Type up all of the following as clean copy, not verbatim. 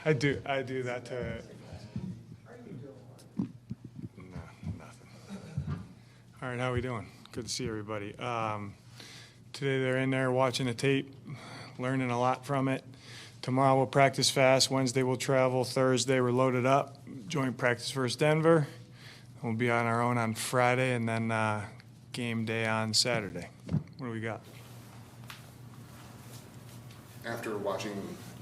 I do that to. No, nothing. All right, how are we doing? Good to see everybody. Today they're in there watching the tape, learning a lot from it. Tomorrow we'll practice fast. Wednesday we'll travel. Thursday we're loaded up. Joint practice versus Denver. We'll be on our own on Friday, and then game day on Saturday. What do we got? After watching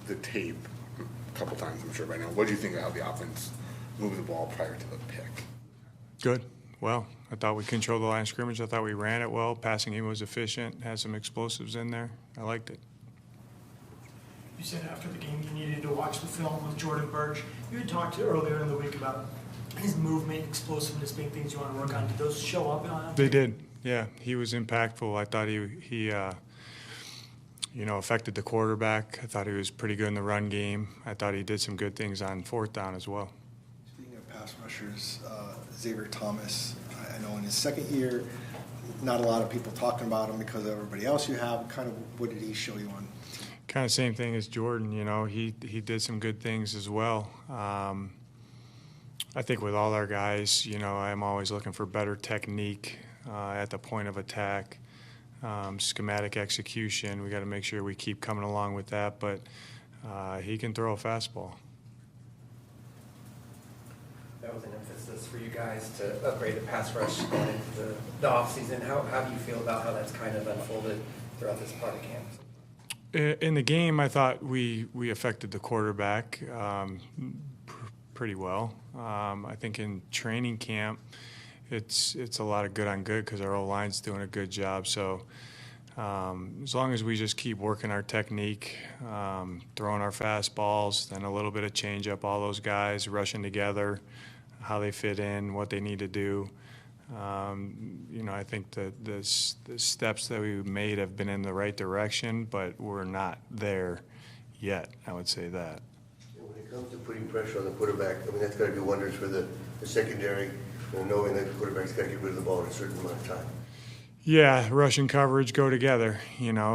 the tape a couple times, I'm sure by now, what do you think of how the offense moved the ball prior to the pick? Good. Well, I thought we controlled the line of scrimmage. I thought we ran it well. Passing game was efficient. Had some explosives in there. I liked it. You said after the game you needed to watch the film with Jordan Burge. You had talked earlier in the week about his movement, explosiveness being things you want to work on. Did those show up? They did. Yeah, he was impactful. I thought he affected the quarterback. I thought he was pretty good in the run game. I thought he did some good things on fourth down as well. Speaking of pass rushers, Xavier Thomas, I know in his second year, not a lot of people talking about him because of everybody else you have. Kind of what did he show you on? Kind of same thing as Jordan. He did some good things as well. I think with all our guys, I'm always looking for better technique at the point of attack, schematic execution. We got to make sure we keep coming along with that, but he can throw a fastball. That was an emphasis for you guys to upgrade the pass rush going into the offseason. How do you feel about how that's kind of unfolded throughout this part of camp? In the game, I thought we affected the quarterback pretty well. I think in training camp, it's a lot of good on good because our O-line's doing a good job. So as long as we just keep working our technique, throwing our fastballs, then a little bit of change-up, all those guys rushing together, how they fit in, what they need to do. I think the steps that we made have been in the right direction, but we're not there yet, I would say that. When it comes to putting pressure on the quarterback, that's got to do wonders for the secondary, knowing that the quarterback's got to get rid of the ball in a certain amount of time. Yeah, rush and coverage go together,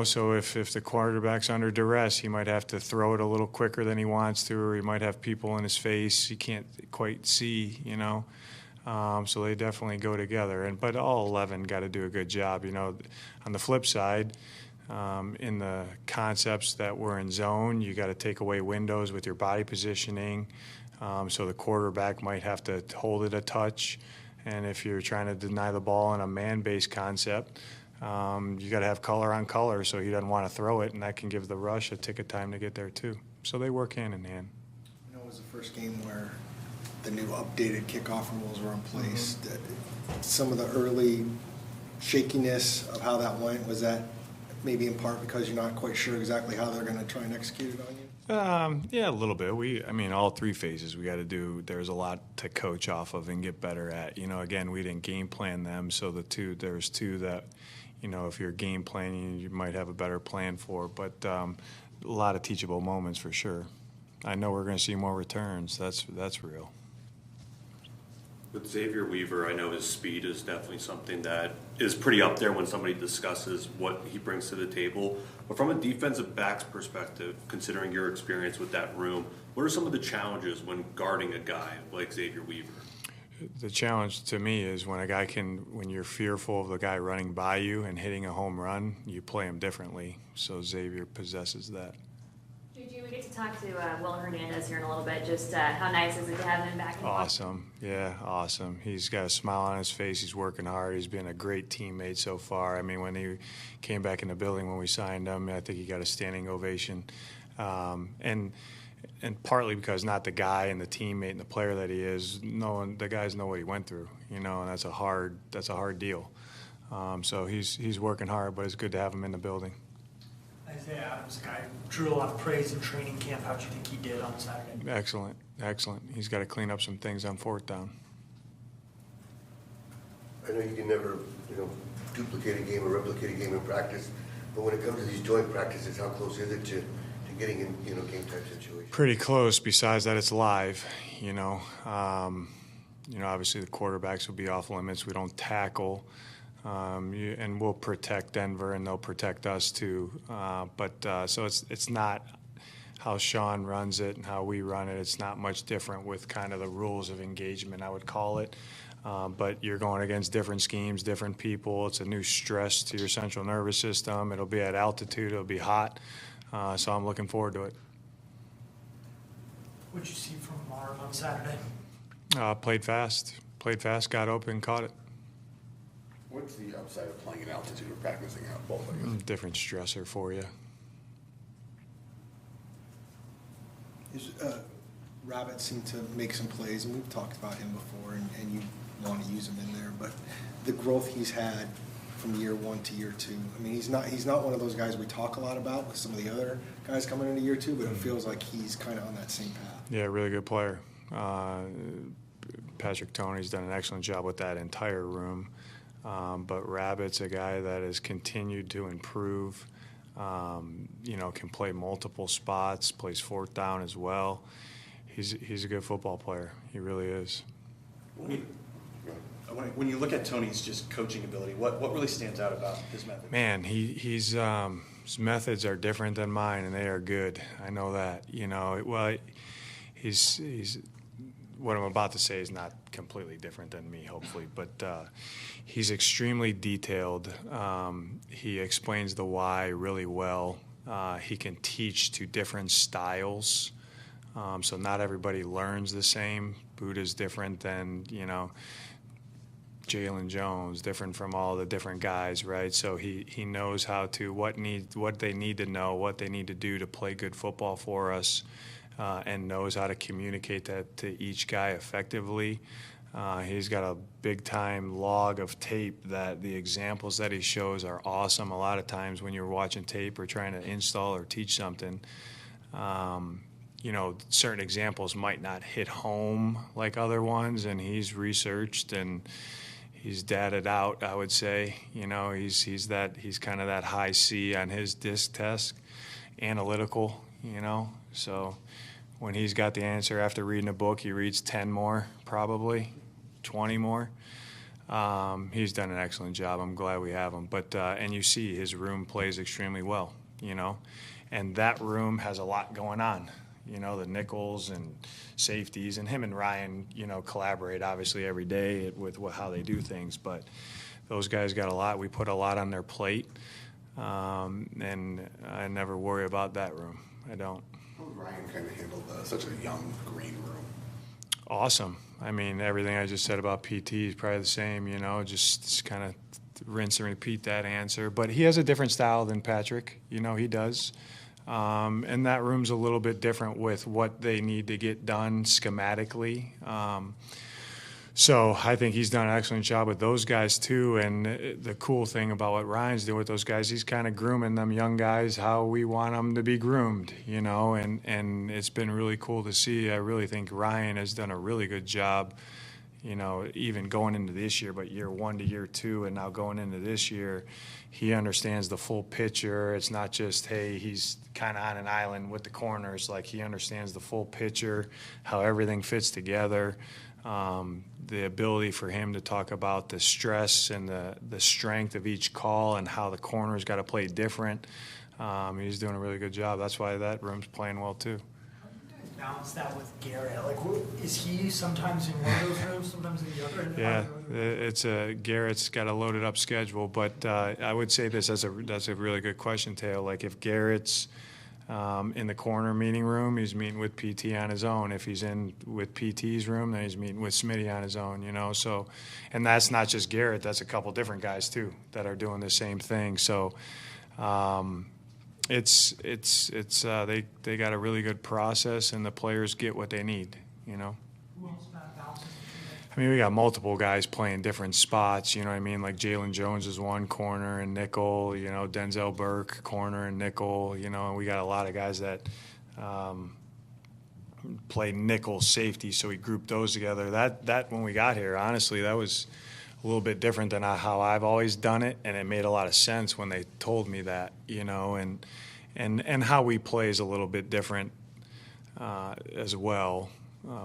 so if the quarterback's under duress, he might have to throw it a little quicker than he wants to, or he might have people in his face he can't quite see, so they definitely go together. But all 11 got to do a good job. On the flip side, in the concepts that we're in zone, you got to take away windows with your body positioning. So the quarterback might have to hold it a touch. And if you're trying to deny the ball in a man-based concept, you got to have color on color so he doesn't want to throw it, and that can give the rush a tick of time to get there too. So they work hand in hand. It was the first game where the new updated kickoff rules were in place. Mm-hmm. Some of the early shakiness of how that went, was that maybe in part because you're not quite sure exactly how they're going to try and execute it on you? Yeah, a little bit. All three phases we got to do. There's a lot to coach off of and get better at. Again, we didn't game plan them, so there's two that, if you're game planning, you might have a better plan for. But a lot of teachable moments for sure. I know we're going to see more returns. That's real. With Xavier Weaver, I know his speed is definitely something that is pretty up there when somebody discusses what he brings to the table. But from a defensive back's perspective, considering your experience with that room, what are some of the challenges when guarding a guy like Xavier Weaver? The challenge to me is when you're fearful of the guy running by you and hitting a home run, you play him differently. So Xavier possesses that. JG, we get to talk to Will Hernandez here in a little bit. Just how nice is it to have him back? Awesome. Yeah, awesome. He's got a smile on his face. He's working hard. He's been a great teammate so far. When he came back in the building when we signed him, I think he got a standing ovation. And partly because not the guy and the teammate and the player that he is, the guys know what he went through, and that's a hard deal. So he's working hard, but it's good to have him in the building. Isaiah Adams, a guy who drew a lot of praise in training camp. How do you think he did on Saturday? Excellent. He's got to clean up some things on fourth down. I know you can never, duplicate a game or replicate a game in practice, but when it comes to these joint practices, how close is it to getting in, game type situations? Pretty close. Besides that, it's live. Obviously the quarterbacks will be off limits. We don't tackle. And we'll protect Denver, and they'll protect us too. So it's not how Sean runs it and how we run it. It's not much different with kind of the rules of engagement, I would call it. But you're going against different schemes, different people. It's a new stress to your central nervous system. It'll be at altitude. It'll be hot. So I'm looking forward to it. What'd you see from Marv on Saturday? Played fast, got open, caught it. What's the upside of playing at altitude or practicing out both ways? Different stressor for you. Rabbit seemed to make some plays, and we've talked about him before, and you want to use him in there. But the growth he's had from year 1 to year 2, I mean, he's not one of those guys we talk a lot about with some of the other guys coming into year 2, but it feels like he's kind of on that same path. Yeah, really good player. Patrick Toney's done an excellent job with that entire room. But Rabbit's a guy that has continued to improve. Can play multiple spots, plays fourth down as well. He's a good football player. He really is. When you look at Tony's just coaching ability, what really stands out about his method? Man, his methods are different than mine, and they are good. I know that. He's what I'm about to say is not completely different than me, hopefully, but he's extremely detailed. He explains the why really well. He can teach to different styles, so not everybody learns the same. Buddha's different than, Jalen Jones, different from all the different guys, right? So he knows how to, what they need to know, what they need to do to play good football for us. And knows how to communicate that to each guy effectively. He's got a big-time log of tape that the examples that he shows are awesome. A lot of times when you're watching tape or trying to install or teach something, certain examples might not hit home like other ones, and he's researched and he's dated out, I would say. He's kind of that high C on his disc test, analytical, so when he's got the answer after reading a book, he reads 10 more, probably 20 more. He's done an excellent job. I'm glad we have him. But and you see his room plays extremely well, and that room has a lot going on. The nickels and safeties, and him and Ryan, collaborate obviously every day with how they do things. But those guys got a lot. We put a lot on their plate, and I never worry about that room. I don't. How would Ryan kind of handle such a young green room? Awesome. I mean, everything I just said about PT is probably the same, just kind of rinse and repeat that answer. But he has a different style than Patrick. He does. And that room's a little bit different with what they need to get done schematically. So I think he's done an excellent job with those guys too. And the cool thing about what Ryan's doing with those guys, he's kind of grooming them young guys how we want them to be groomed, and it's been really cool to see. I really think Ryan has done a really good job, even going into this year, but year 1 to year 2 and now going into this year, he understands the full picture. It's not just, hey, he's kind of on an island with the corners. Like, he understands the full picture, how everything fits together. The ability for him to talk about the stress and the strength of each call and how the corner's got to play different. He's doing a really good job. That's why that room's playing well too. How do you guys balance that with Garrett? Is he sometimes in one of those rooms, sometimes in the other? Yeah, Garrett's got a loaded up schedule, but I would say this that's a really good question, Teo. Like, if Garrett's in the corner meeting room, he's meeting with PT on his own. If he's in with PT's room, then he's meeting with Smitty on his own, So, and that's not just Garrett. That's a couple different guys too that are doing the same thing. So, they got a really good process, and the players get what they need, Who else balances? I mean, we got multiple guys playing different spots, like Jalen Jones is one corner and nickel, Denzel Burke corner and nickel, and we got a lot of guys that play nickel safety, so we grouped those together. That when we got here, honestly, that was a little bit different than how I've always done it, and it made a lot of sense when they told me that, and how we play is a little bit different as well.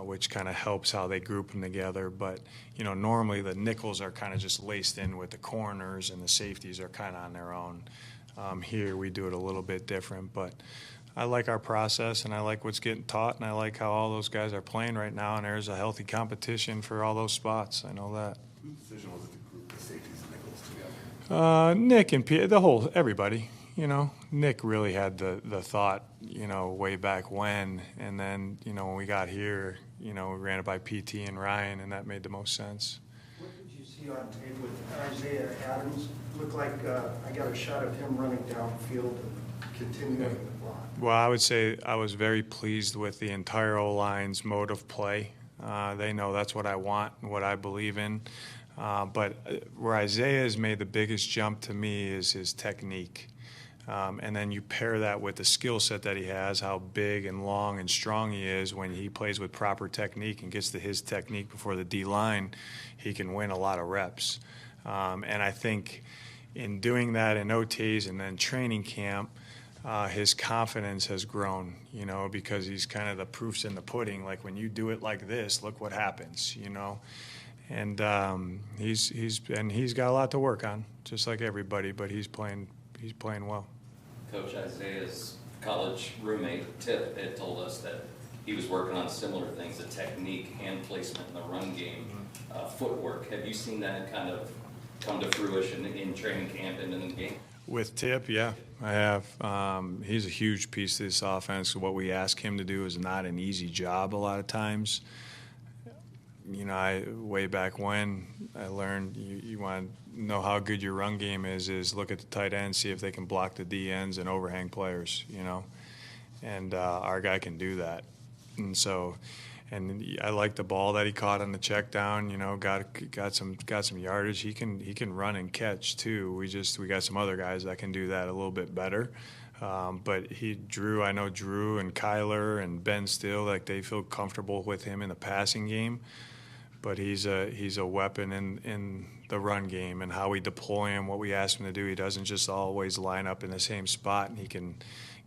Which kind of helps how they group them together. But, normally the nickels are kind of just laced in with the corners, and the safeties are kind of on their own. Here we do it a little bit different. But I like our process, and I like what's getting taught, and I like how all those guys are playing right now, and there's a healthy competition for all those spots. I know that. Whose decision was it to group the safeties and nickels together? Nick and everybody. Nick really had the thought, way back when, and then, when we got here, we ran it by PT and Ryan, and that made the most sense. What did you see on tape with Isaiah Adams? Looked like I got a shot of him running downfield and continuing the block. Well, I would say I was very pleased with the entire O-line's mode of play. They know that's what I want and what I believe in. But where Isaiah has made the biggest jump to me is his technique. And then you pair that with the skill set that he has, how big and long and strong he is. When he plays with proper technique and gets to his technique before the D-line, he can win a lot of reps. And I think in doing that in OTs and then training camp, his confidence has grown, because he's kind of the proof's in the pudding. Like, when you do it like this, look what happens, And he's got a lot to work on, just like everybody, but he's playing well. Coach, Isaiah's college roommate, Tip, had told us that he was working on similar things, the technique, hand placement in the run game, footwork. Have you seen that kind of come to fruition in training camp and in the game? With Tip, yeah, I have. He's a huge piece of this offense. What we ask him to do is not an easy job a lot of times. Way back when, I learned you want to know how good your run game is look at the tight ends, see if they can block the D ends and overhang players, And our guy can do that. And so, and I like the ball that he caught on the check down, got some yardage. He can run and catch too. We got some other guys that can do that a little bit better. But I know Drew and Kyler and Ben Still, like, they feel comfortable with him in the passing game. But he's a weapon in the run game, and how we deploy him, what we ask him to do. He doesn't just always line up in the same spot, and he can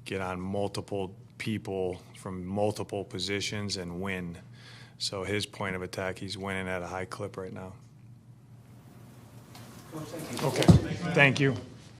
get on multiple people from multiple positions and win. So his point of attack, he's winning at a high clip right now. Well, thank you. Okay, thank you.